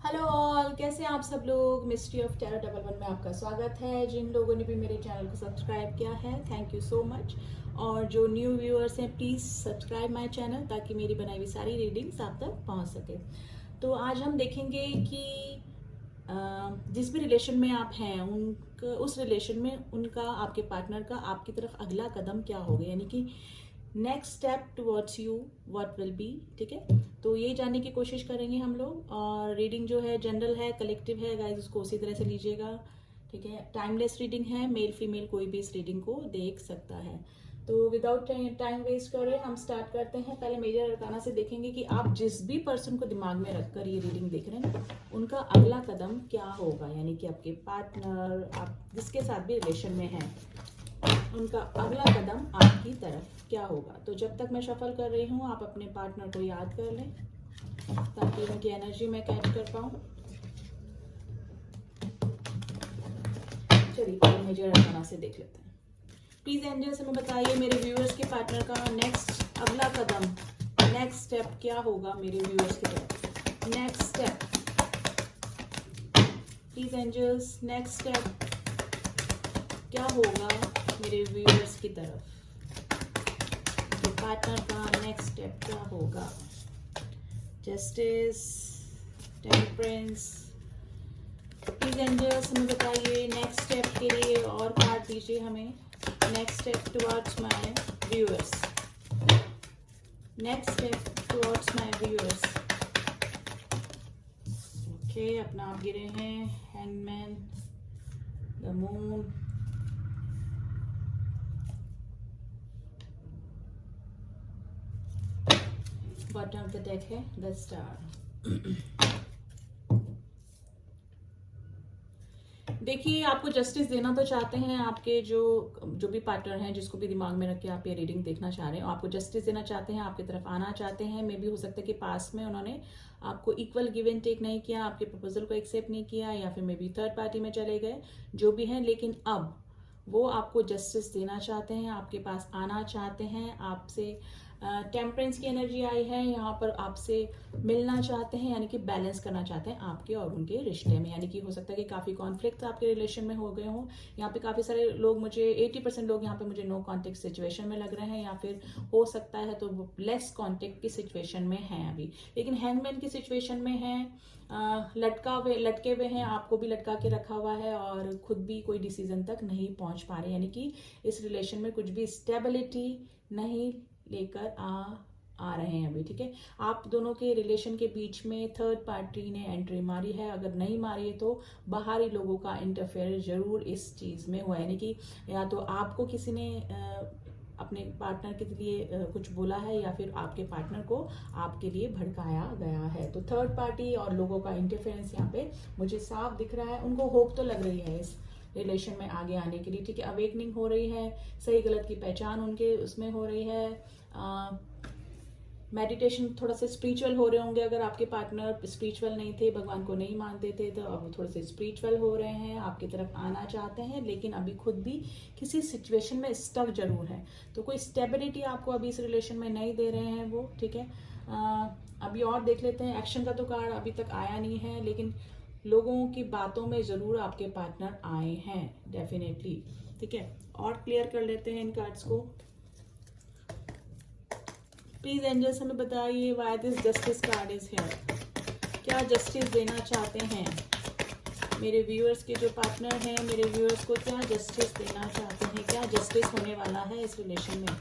Hello all, कैसे हैं आप सब लोग। Mystery of terror double one में आपका स्वागत है। जिन लोगों ने भी मेरे चैनल को सब्सक्राइब किया है, थैंक यू सो मच। और जो न्यू व्यूअर्स हैं, प्लीज़ सब्सक्राइब माय चैनल ताकि मेरी बनाई हुई सारी रीडिंग्स आप तक पहुंच सके। तो आज हम देखेंगे कि जिस भी रिलेशन में आप हैं उस रिलेशन में उनका, आपके पार्टनर का आपकी तरफ अगला कदम क्या होगा, यानी कि next step towards you what will be. ठीक है, तो यही जानने की कोशिश करेंगे हम लोग। और रीडिंग जो है जनरल है, कलेक्टिव है गाइस, उसको उसी तरह से लीजिएगा। ठीक है, टाइमलेस रीडिंग है, मेल फीमेल कोई भी इस रीडिंग को देख सकता है। तो विदाउट टाइम वेस्ट करे हम स्टार्ट करते हैं। पहले मेजर अरकाना से देखेंगे कि आप जिस भी पर्सन को दिमाग में रखकर ये रीडिंग देख रहे हैं उनका अगला कदम क्या होगा, यानी कि आपके पार्टनर, आप जिसके साथ भी रिलेशन में हैं, उनका अगला कदम आपकी तरफ क्या होगा। तो जब तक मैं शफल कर रही हूँ आप अपने पार्टनर को याद कर लें ताकि उनकी एनर्जी मैं कैच कर पाऊँ। चलिए पहले मेजर अरकाना से देख लेते हैं। प्लीज एंजल्स हमें बताइए मेरे व्यूअर्स के पार्टनर का नेक्स्ट अगला कदम, नेक्स्ट स्टेप क्या होगा मेरे व्यूअर्स की तरफ। Next step please angels, next step क्या होगा मेरे व्यूअर्स की तरफ। तो पार्टनर का नेक्स्ट स्टेप क्या होगा। जस्टिस, टेम्परेंस, प्लीज एंजल्स हमें बताइए नेक्स्ट स्टेप के लिए और कार्ड दीजिए हमें। Next step towards my viewers, next step towards my viewers. Okay, अपना आप गिरे हैं hangman, the moon, bottom of the deck है द स्टार। देखिए, आपको जस्टिस देना तो चाहते हैं आपके जो भी पार्टनर हैं, जिसको भी दिमाग में रख के आप ये रीडिंग देखना चाह रहे हैं, आपको जस्टिस देना चाहते हैं, आपकी तरफ आना चाहते हैं। मे भी हो सकता है कि पास में उन्होंने आपको इक्वल गिव एंड टेक नहीं किया, आपके प्रपोजल को एक्सेप्ट नहीं किया, या फिर मे बी थर्ड पार्टी में चले गए, जो भी है। लेकिन अब वो आपको जस्टिस देना चाहते हैं, आपके पास आना चाहते हैं, आपसे टेम्परेंस की एनर्जी आई है यहाँ पर, आपसे मिलना चाहते हैं, यानी कि बैलेंस करना चाहते हैं आपके और उनके रिश्ते में। यानी कि हो सकता है कि काफ़ी कॉन्फ्लिक्ट आपके रिलेशन में हो गए हों। यहाँ पे काफ़ी सारे लोग, मुझे 80% लोग यहाँ पे मुझे नो कॉन्टेक्ट सिचुएशन में लग रहे हैं, या फिर हो सकता है तो लेस कॉन्टेक्ट की सिचुएशन में हैं अभी। लेकिन हैंगमैन की सिचुएशन में है, लटके हुए हैं, आपको भी लटका के रखा हुआ है और खुद भी कोई डिसीजन तक नहीं पहुंच पा रहे, यानी कि इस रिलेशन में कुछ भी स्टेबिलिटी नहीं लेकर आ रहे हैं अभी। ठीक है, आप दोनों के रिलेशन के बीच में थर्ड पार्टी ने एंट्री मारी है। अगर नहीं मारी है तो बाहरी लोगों का इंटरफेयर जरूर इस चीज में हुआ है, यानी कि या तो आपको किसी ने अपने पार्टनर के लिए कुछ बोला है, या फिर आपके पार्टनर को आपके लिए भड़काया गया है। तो थर्ड पार्टी और लोगों का इंटरफेरेंस यहाँ पे मुझे साफ दिख रहा है। उनको होप तो लग रही है इस रिलेशन में आगे आने के लिए। ठीक है, अवेकनिंग हो रही है, सही गलत की पहचान उनके उसमें हो रही है। मेडिटेशन, थोड़ा सा स्पिरिचुअल हो रहे होंगे। अगर आपके पार्टनर स्पिरिचुअल नहीं थे, भगवान को नहीं मानते थे, तो अब थोड़े से स्पिरिचुअल हो रहे हैं, आपकी तरफ आना चाहते हैं, लेकिन अभी खुद भी किसी सिचुएशन में स्टक जरूर है। तो कोई स्टेबिलिटी आपको अभी इस रिलेशन में नहीं दे रहे हैं वो। ठीक है, अभी और देख लेते हैं। एक्शन का तो कार्ड अभी तक आया नहीं है, लेकिन लोगों की बातों में जरूर आपके पार्टनर आए हैं डेफिनेटली। ठीक है, और क्लियर कर लेते हैं इन कार्ड्स को। प्लीज एंजल्स हमें बताइए why this justice card is here. क्या जस्टिस देना चाहते हैं मेरे व्यूअर्स के जो पार्टनर हैं, मेरे व्यूअर्स को क्या जस्टिस देना चाहते हैं, क्या जस्टिस होने वाला है इस रिलेशन में।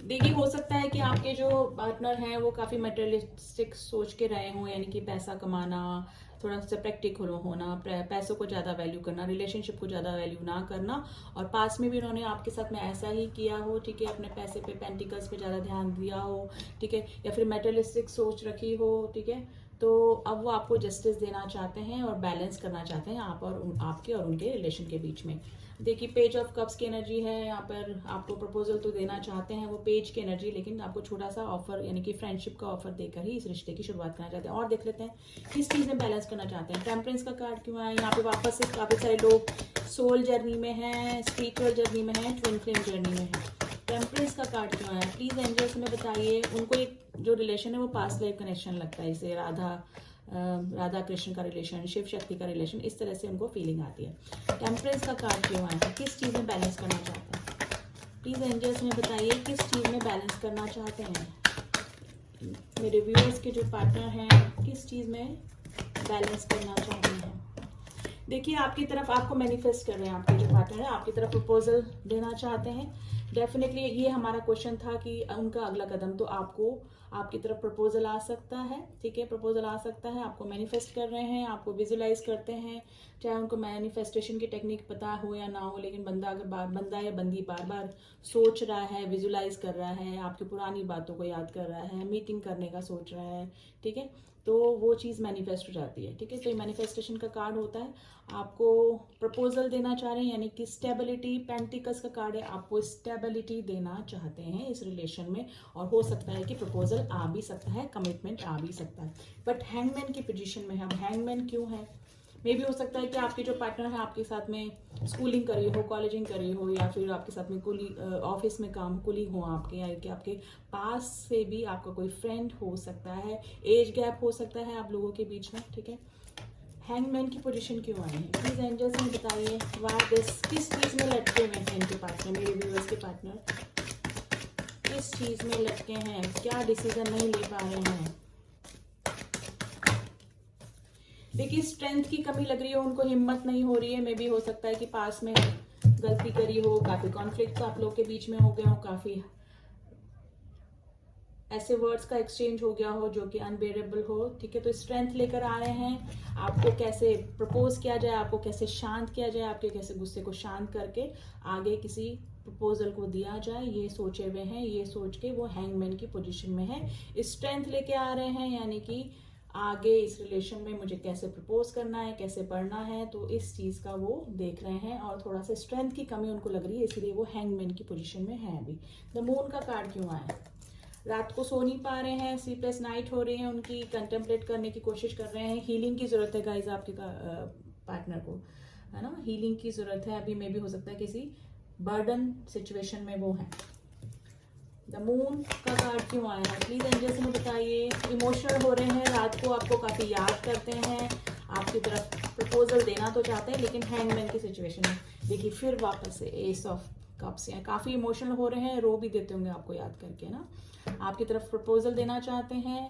देखिए, हो सकता है कि आपके जो पार्टनर हैं वो काफी मटेरियलिस्टिक सोच के रहे हों, यानी कि पैसा कमाना, थोड़ा सा प्रैक्टिकल होना, पैसों को ज़्यादा वैल्यू करना, रिलेशनशिप को ज़्यादा वैल्यू ना करना। और पास में भी उन्होंने आपके साथ में ऐसा ही किया हो। ठीक है, अपने पैसे पे, पेंटिकल्स पे ज़्यादा ध्यान दिया हो। ठीक है, या फिर मेटेरियलिस्टिक सोच रखी हो। ठीक है, तो अब वो आपको जस्टिस देना चाहते हैं और बैलेंस करना चाहते हैं आपके और उनके रिलेशन के बीच में। देखिए, पेज ऑफ कप्स की एनर्जी है यहाँ पर। आपको प्रपोजल तो देना चाहते हैं वो पेज की एनर्जी, लेकिन आपको छोटा सा ऑफर, यानी कि फ्रेंडशिप का ऑफर देकर ही इस रिश्ते की शुरुआत करना चाहते हैं। और देख लेते हैं किस चीज़ में बैलेंस करना चाहते हैं। टेम्परेंस का कार्ड क्यों आया यहाँ पे। वापस से काफ़ी सारे लोग सोल जर्नी में हैं, स्पिरिचुअल जर्नी में हैं, ट्विन फ्लेम जर्नी में हैं। टेम्परेंस का कार्ड क्यों आया? प्लीज एंजल्स हमें बताइए। उनको एक जो रिलेशन है वो पास्ट लाइफ कनेक्शन लगता है, जैसे राधा कृष्ण का रिलेशन, शिव शक्ति का रिलेशन, इस तरह से उनको फीलिंग आती है। टेम्परेंस का कार्ड क्यों आया है? किस चीज़ में बैलेंस करना चाहते हैं? प्लीज एंजल्स हमें बताइए किस चीज़ में बैलेंस करना चाहते हैं मेरे व्यूअर्स के जो पार्टनर हैं, किस चीज़ में बैलेंस करना चाहते हैं? देखिए आपकी तरफ आपको मैनिफेस्ट कर रहे हैं, आपके जो पार्टनर है आपकी तरफ प्रपोजल देना चाहते हैं। डेफिनेटली ये हमारा क्वेश्चन था कि उनका अगला कदम, तो आपको आपकी तरफ प्रपोजल आ सकता है, ठीक है, प्रपोजल आ सकता है। आपको मैनिफेस्ट कर रहे हैं, आपको विजुलाइज करते हैं, चाहे उनको मैनिफेस्टेशन की टेक्निक पता हो या ना हो, लेकिन बंदा या बंदी बार बार सोच रहा है, विजुलाइज कर रहा है, आपकी पुरानी बातों को याद कर रहा है, मीटिंग करने का सोच रहा है, ठीक है, तो वो चीज़ मैनिफेस्ट हो जाती है, ठीक है। तो ये मैनिफेस्टेशन का कार्ड होता है। आपको प्रपोजल देना चाह रहे हैं, यानी कि स्टेबिलिटी, पेंटिकल्स का कार्ड है, आपको स्टेबिलिटी देना चाहते हैं इस रिलेशन में, और हो सकता है कि प्रपोजल आ भी सकता है, कमिटमेंट आ भी सकता है, बट हैंगमैन की पोजीशन में है। अब हैंगमैन क्यों है? मे भी हो सकता है कि आपके जो पार्टनर है आपके साथ में स्कूलिंग करी हो, कॉलेजिंग करी हो, या फिर आपके साथ में ऑफिस में काम कुलीग हो आपके, या कि आपके पास से भी आपका कोई फ्रेंड हो सकता है, एज गैप हो सकता है आप लोगों के बीच में, ठीक है। हैंगमैन की पोजीशन क्यों आई है? प्लीज एंजल्स में बताइए व्हाई दिस, किस चीज में लटके हुए हैं इनके पार्टनर, मेरे व्यूअर्स के पार्टनर किस चीज में लटके हैं, क्या डिसीजन नहीं ले पा रहे हैं? देखिए स्ट्रेंथ की कमी लग रही है उनको, हिम्मत नहीं हो रही है। मे भी हो सकता है कि पास में गलती करी हो, काफी कॉन्फ्लिक्ट आप लोग के बीच में हो गया हो, काफी ऐसे वर्ड्स का एक्सचेंज हो गया हो जो कि अनबेरेबल हो, ठीक है। तो स्ट्रेंथ लेकर आ रहे हैं, आपको कैसे प्रपोज किया जाए, आपको कैसे शांत किया जाए, आपके कैसे गुस्से को शांत करके आगे किसी प्रपोजल को दिया जाए, ये सोचे हुए हैं। ये सोच के वो हैंगमैन की पोजीशन में है, स्ट्रेंथ लेके आ रहे हैं, यानी कि आगे इस रिलेशन में मुझे कैसे प्रपोज करना है, कैसे बढ़ना है, तो इस चीज का वो देख रहे हैं, और थोड़ा सा स्ट्रेंथ की कमी उनको लग रही है, इसलिए वो हैंगमैन की पोजीशन में है अभी। द मून का कार्ड क्यों आया? रात को सो नहीं पा रहे हैं, स्लीपलेस नाइट हो रही है उनकी, कंटेम्पलेट करने की कोशिश कर रहे हैं, हीलिंग की जरूरत है गाइज आपके पार्टनर को, है ना, हीलिंग की जरूरत है अभी। में भी हो सकता है किसी बर्डन सिचुएशन में वो है। द मून का कार्ड क्यों आया है? प्लीज एंजल्स में बताइए। इमोशनल हो रहे हैं, रात को आपको काफी याद करते हैं, आपकी तरफ प्रपोजल देना तो चाहते हैं, लेकिन हैंगमैन की सिचुएशन में देखिए फिर वापस से एस ऑफ कप्स हैं, काफी इमोशनल हो रहे हैं, रो भी देते होंगे आपको याद करके ना। आपकी तरफ प्रपोजल देना चाहते हैं,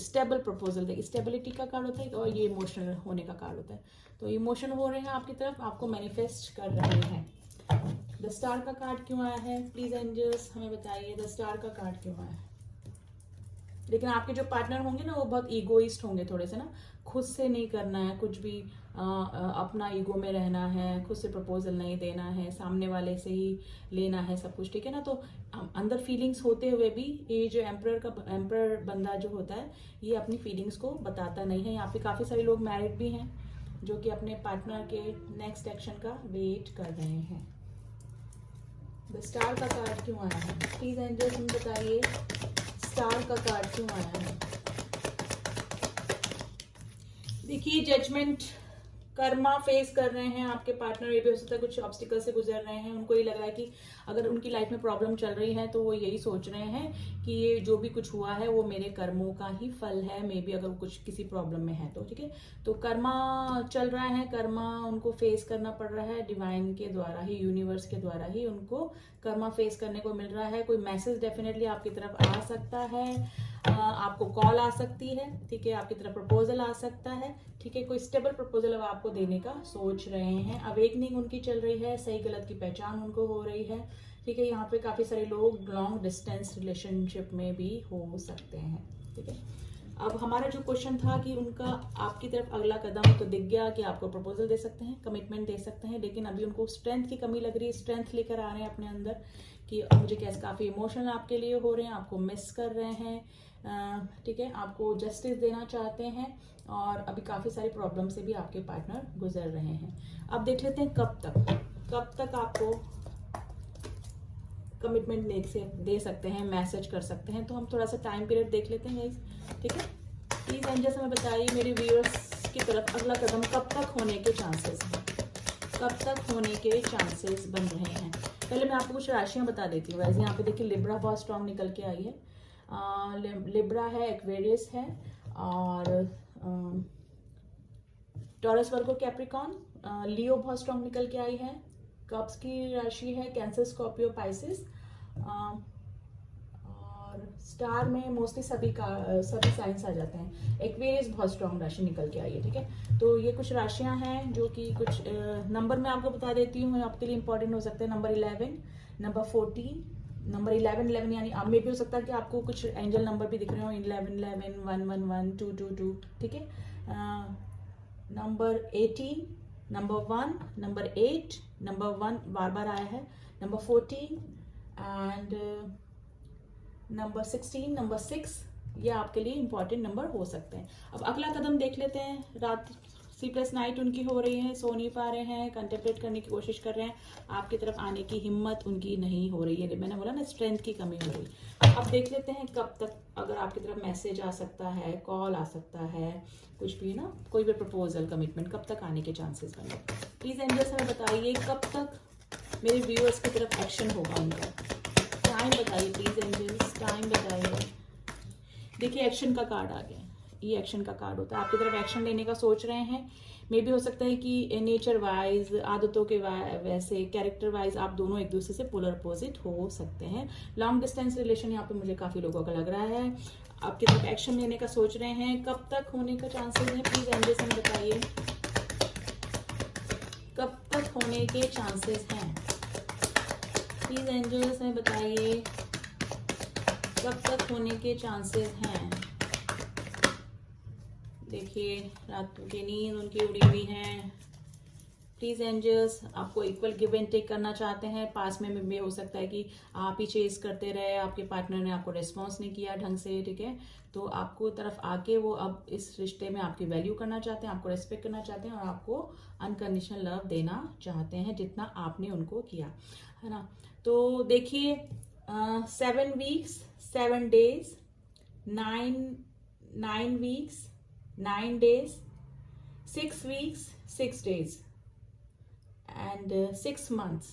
स्टेबल प्रपोजल देखिए, स्टेबिलिटी का कार्ड होता है और ये इमोशनल होने का कार्ड होता है। तो इमोशनल हो रहे हैं आपकी तरफ, आपको मैनिफेस्ट कर रहे हैं। द स्टार का कार्ड क्यों आया है? प्लीज एंजल्स हमें बताइए द स्टार का कार्ड क्यों आया है? लेकिन आपके जो पार्टनर होंगे ना वो बहुत ईगोइस्ट होंगे थोड़े से ना, खुद से नहीं करना है कुछ भी, अपना ईगो में रहना है, खुद से प्रपोजल नहीं देना है, सामने वाले से ही लेना है सब कुछ, ठीक है ना। तो अंदर फीलिंग्स होते हुए भी ये जो एम्परर बंदा जो होता है ये अपनी फीलिंग्स को बताता नहीं है। यहाँ पे काफी सारे लोग मैरिड भी हैं जो कि अपने पार्टनर के नेक्स्ट एक्शन का वेट कर रहे हैं। द स्टार का कार्ड क्यों आया है? प्लीज एंजल्स हमें बताइए स्टार का कार्ड क्यों आया है? देखिए जजमेंट, कर्मा फेस कर रहे हैं आपके पार्टनर, ये भी हो सकता है कुछ ऑब्स्टिकल से गुजर रहे हैं। उनको ये लग रहा है कि अगर उनकी लाइफ में प्रॉब्लम चल रही है तो वो यही सोच रहे हैं कि ये जो भी कुछ हुआ है वो मेरे कर्मों का ही फल है। मे बी अगर कुछ किसी प्रॉब्लम में है तो, ठीक है। तो कर्मा चल रहा है, कर्मा उनको फेस करना पड़ रहा है, डिवाइन के द्वारा ही, यूनिवर्स के द्वारा ही उनको कर्मा फेस करने को मिल रहा है। कोई मैसेज डेफिनेटली आपकी तरफ आ सकता है, आपको कॉल आ सकती है, ठीक है, आपकी तरफ प्रपोजल आ सकता है, ठीक है। कोई स्टेबल प्रपोजल अब आपको देने का सोच रहे हैं। अवेकनिंग उनकी चल रही है, सही गलत की पहचान उनको हो रही है, ठीक है। यहाँ पे काफी सारे लोग लॉन्ग डिस्टेंस रिलेशनशिप में भी हो सकते हैं, ठीक है। अब हमारा जो क्वेश्चन था कि उनका आपकी तरफ अगला कदम तो दिख गया कि आपको प्रपोजल दे सकते हैं, कमिटमेंट दे सकते हैं, लेकिन अभी उनको स्ट्रेंथ की कमी लग रही है। स्ट्रेंथ लेकर आ रहे हैं अपने अंदर कि मुझे कैसे काफी इमोशनल आपके लिए हो रहे हैं, आपको मिस कर रहे हैं, ठीक है, आपको जस्टिस देना चाहते हैं, और अभी काफी सारी प्रॉब्लम से भी आपके पार्टनर गुजर रहे हैं। अब देख लेते हैं कब तक आपको कमिटमेंट दे सकते हैं, मैसेज कर सकते हैं। तो हम थोड़ा सा टाइम पीरियड देख लेते हैं गाइस, ठीक है। प्लीज एंजल्स हमें बताइए मेरे व्यूअर्स की तरफ अगला कदम कब तक होने के चांसेस हैं, कब तक होने के चांसेस बन रहे हैं। पहले मैं आपको कुछ राशियां बता देती हूँ। वैसे यहाँ पे देखिए लिब्रा बहुत स्ट्रांग निकल के आई है, लिब्रा है, एक्वेरियस है, और टॉरस, वर्गो, कैप्रिकॉन, लियो बहुत स्ट्रांग निकल के आई है। कप्स की राशि है कैंसर, स्कॉर्पियो, पाइसिस, और स्टार में मोस्टली सभी साइंस आ जाते हैं। एक्वेरियस बहुत स्ट्रांग राशि निकल के आई है, ठीक है। तो ये कुछ राशियां हैं जो कि कुछ नंबर मैं आपको बता देती हूँ, आपके लिए इंपॉर्टेंट हो सकते हैं। नंबर 11, नंबर 14, नंबर 11 यानी अब में भी हो सकता है कि आपको कुछ एंजल नंबर भी दिख रहे हो, 11 11, 1 1 1, 2 2 2, ठीक है। नंबर 18, नंबर 1, नंबर 8, नंबर 1 बार बार आया है, नंबर 14 एंड नंबर 16, नंबर 6, ये आपके लिए इंपॉर्टेंट नंबर हो सकते हैं। अब अगला कदम देख लेते हैं। रात स्लीपलेस नाइट उनकी हो रही है, सो नहीं पा रहे हैं, कंटेम्पलेट करने की कोशिश कर रहे हैं, आपकी तरफ आने की हिम्मत उनकी नहीं हो रही है। मैंने बोला ना, स्ट्रेंथ की कमी हो रही है। अब देख लेते हैं कब तक अगर आपकी तरफ मैसेज आ सकता है, कॉल आ सकता है, कुछ भी ना, कोई भी प्रपोजल, कमिटमेंट कब तक आने के चांसेस बने। प्लीज एंजल्स हमें बताइए कब तक मेरे व्यूअर्स की तरफ एक्शन होगा उनका। टाइम बताइए प्लीज एंजल्स, टाइम बताइए। देखिए एक्शन का कार्ड आ गया, ये एक्शन का कार्ड होता है। आपकी तरफ एक्शन लेने का सोच रहे हैं। मे भी हो सकता है कि नेचर वाइज, आदतों के वैसे, कैरेक्टर वाइज आप दोनों एक दूसरे से पोलर अपोजिट हो सकते हैं। लॉन्ग डिस्टेंस रिलेशन यहाँ पे मुझे काफी लोगों का लग रहा है। आपकी तरफ एक्शन लेने का सोच रहे हैं। कब तक होने का चांसेस है प्लीज एंजल्स हमें बताइए, कब तक होने के चांसेस हैं। प्लीज एंजल्स हमें बताइए कब तक होने के चांसेस हैं। देखिए रात की नींद उनकी उड़ी हुई है। प्लीज एंजल्स आपको इक्वल गिव एंड टेक करना चाहते हैं। पास में भी हो सकता है कि आप ही चेस करते रहे, आपके पार्टनर ने आपको रिस्पॉन्स नहीं किया ढंग से, ठीक है। तो आपको तरफ आके वो अब इस रिश्ते में आपकी वैल्यू करना चाहते हैं, आपको रेस्पेक्ट करना चाहते हैं, और आपको अनकंडीशनल लव देना चाहते हैं जितना आपने उनको किया है ना। तो देखिए 7 weeks 7 days, 9 weeks 9 days, 6 weeks 6 days and 6 months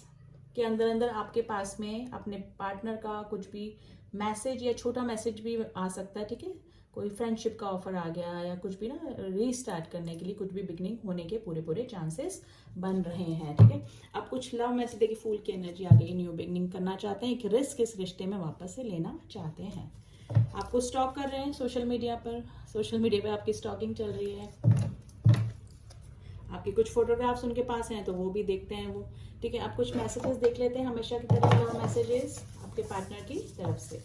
के अंदर अंदर आपके पास में अपने पार्टनर का कुछ भी मैसेज या छोटा मैसेज भी आ सकता है, ठीक है। कोई फ्रेंडशिप का ऑफर आ गया या कुछ भी ना, रीस्टार्ट करने के लिए कुछ भी बिगनिंग होने के पूरे चांसेस बन रहे हैं, ठीक है। अब कुछ लव मैसेज देखिए, फूल की एनर्जी आ गई, न्यू बिगनिंग करना चाहते हैं, एक रिस्क इस रिश्ते में वापस से लेना चाहते हैं। आपको स्टॉक कर रहे हैं सोशल मीडिया पर, सोशल मीडिया पे आपकी स्टॉकिंग चल रही है। आपके कुछ फोटोग्राफ्स उनके पास हैं तो वो भी देखते हैं वो, ठीक है। आप कुछ मैसेजेस देख लेते हैं हमेशा की तरह, लव मैसेजेस आपके पार्टनर की तरफ से।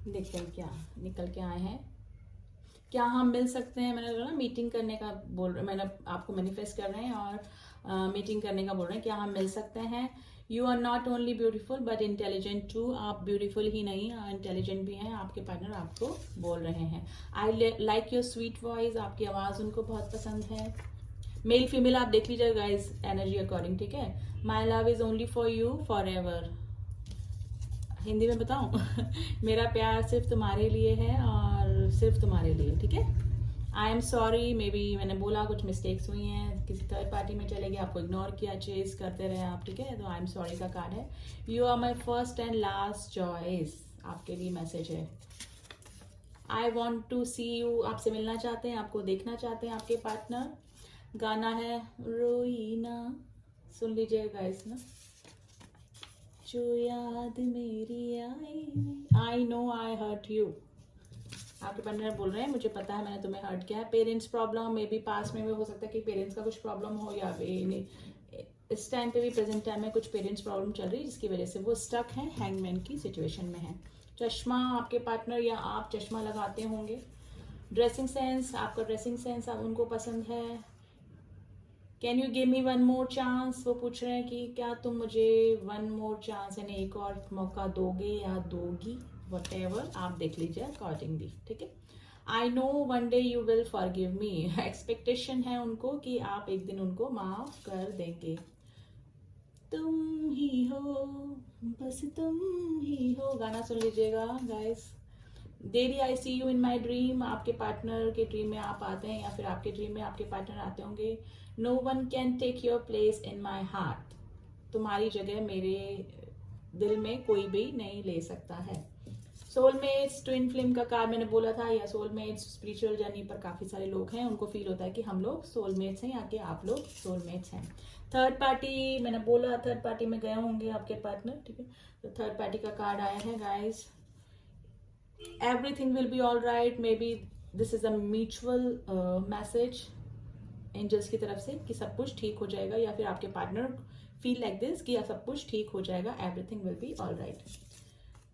देखते हैं क्या निकल के आए हैं। क्या हम मिल सकते हैं, मैंने बोला मीटिंग करने का बोल रहे, मैंने आपको मैनिफेस्ट कर रहे हैं और मीटिंग करने का बोल रहे हैं। क्या हम मिल सकते हैं। You are not only beautiful but intelligent too, आप ब्यूटीफुल ही नहीं इंटेलिजेंट भी हैं। आपके पार्टनर आपको बोल रहे हैं I like your sweet voice, आपकी आवाज़ उनको बहुत पसंद है। मेल फीमेल आप देख लीजिए गाइज एनर्जी अकॉर्डिंग, ठीक है। My love is only for you for ever, Hindi में बताऊं मेरा प्यार सिर्फ तुम्हारे लिए है और सिर्फ तुम्हारे लिए, ठीक है। आई एम सॉरी, मे बी मैंने बोला कुछ मिस्टेक्स हुई हैं, किसी थर्ड पार्टी में चले गए, आपको इग्नोर किया, चेस करते रहे आप, ठीक है। तो आई एम सॉरी का कार्ड है। You are my first and last choice, आपके लिए मैसेज है। I want to see you, आपसे मिलना चाहते हैं, आपको देखना चाहते हैं आपके पार्टनर। गाना है रोईना, सुन लीजिएगा गाइस ना। जो याद मेरी I know I hurt you, आपके पार्टनर बोल रहे हैं मुझे पता है मैंने तुम्हें हर्ट किया है। पेरेंट्स प्रॉब्लम मे बी पास में भी हो सकता है कि पेरेंट्स का कुछ प्रॉब्लम हो, या इस टाइम पे भी प्रेजेंट टाइम में कुछ पेरेंट्स प्रॉब्लम चल रही है जिसकी वजह से वो स्टक हैं, हैंगमैन की सिचुएशन में है। चश्मा, आपके पार्टनर या आप चश्मा लगाते होंगे। ड्रेसिंग सेंस, आपका ड्रेसिंग सेंस आप उनको पसंद है। Can you give me one more chance, वो पूछ रहे हैं कि क्या तुम मुझे वन मोर चांस यानी एक और मौका दोगे या दोगी, वट एवर आप देख लीजिए अकॉर्डिंगली, ठीक है। I know one day you will forgive me, expectation है उनको कि आप एक दिन उनको माफ कर देंगे। तुम ही हो बस तुम ही हो, गाना सुन लीजिएगा गाइस। देवी I see you in my dream, आपके पार्टनर के ड्रीम में आप आते हैं या फिर आपके ड्रीम में आपके पार्टनर आते होंगे। No one can take your place in my heart, तुम्हारी जगह मेरे दिल में कोई भी नहीं ले सकता है। सोलमेट्स, ट्विन फ्लेम का कार्ड मैंने बोला था, या सोलमेट्स स्पिरिचुअल जर्नी पर काफ़ी सारे लोग हैं, उनको फील होता है कि हम लोग सोलमेट्स हैं या कि आप लोग सोलमेट्स हैं। थर्ड पार्टी, मैंने बोला थर्ड पार्टी में गए होंगे आपके पार्टनर, ठीक है। तो थर्ड पार्टी का कार्ड आया है guys, everything will be all right, maybe this is a mutual message angels की तरफ से कि सब कुछ ठीक हो जाएगा, या फिर आपके पार्टनर फील लाइक दिस कि सब कुछ ठीक हो जाएगा, everything will be all right.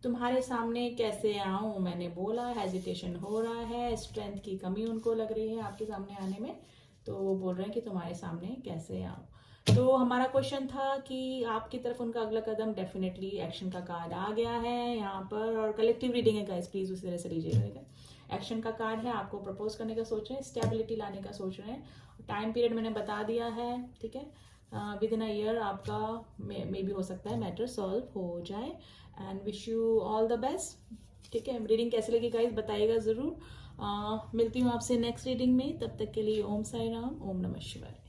तुम्हारे सामने कैसे आऊं, मैंने बोला हेजिटेशन हो रहा है, स्ट्रेंथ की कमी उनको लग रही है आपके सामने आने में, तो वो बोल रहे हैं कि तुम्हारे सामने कैसे आऊं। तो हमारा क्वेश्चन था कि आपकी तरफ उनका अगला कदम, डेफिनेटली एक्शन का कार्ड आ गया है यहाँ पर, और कलेक्टिव रीडिंग है गाइस, प्लीज उसी तरह से लीजिएगा, ठीक है। एक्शन का कार्ड है, आपको प्रपोज करने का सोच रहे हैं, स्टेबिलिटी लाने का सोच रहे हैं, टाइम पीरियड मैंने बता दिया है, ठीक है। विद इन अ ईयर आपका मे भी हो सकता है मैटर सॉल्व हो जाए, and wish you all the best, ठीक है। रीडिंग कैसे लगी गाइस बताइएगा ज़रूर। मिलती हूँ आपसे नेक्स्ट रीडिंग में, तब तक के लिए ओम साई राम, ओम नमः शिवाय।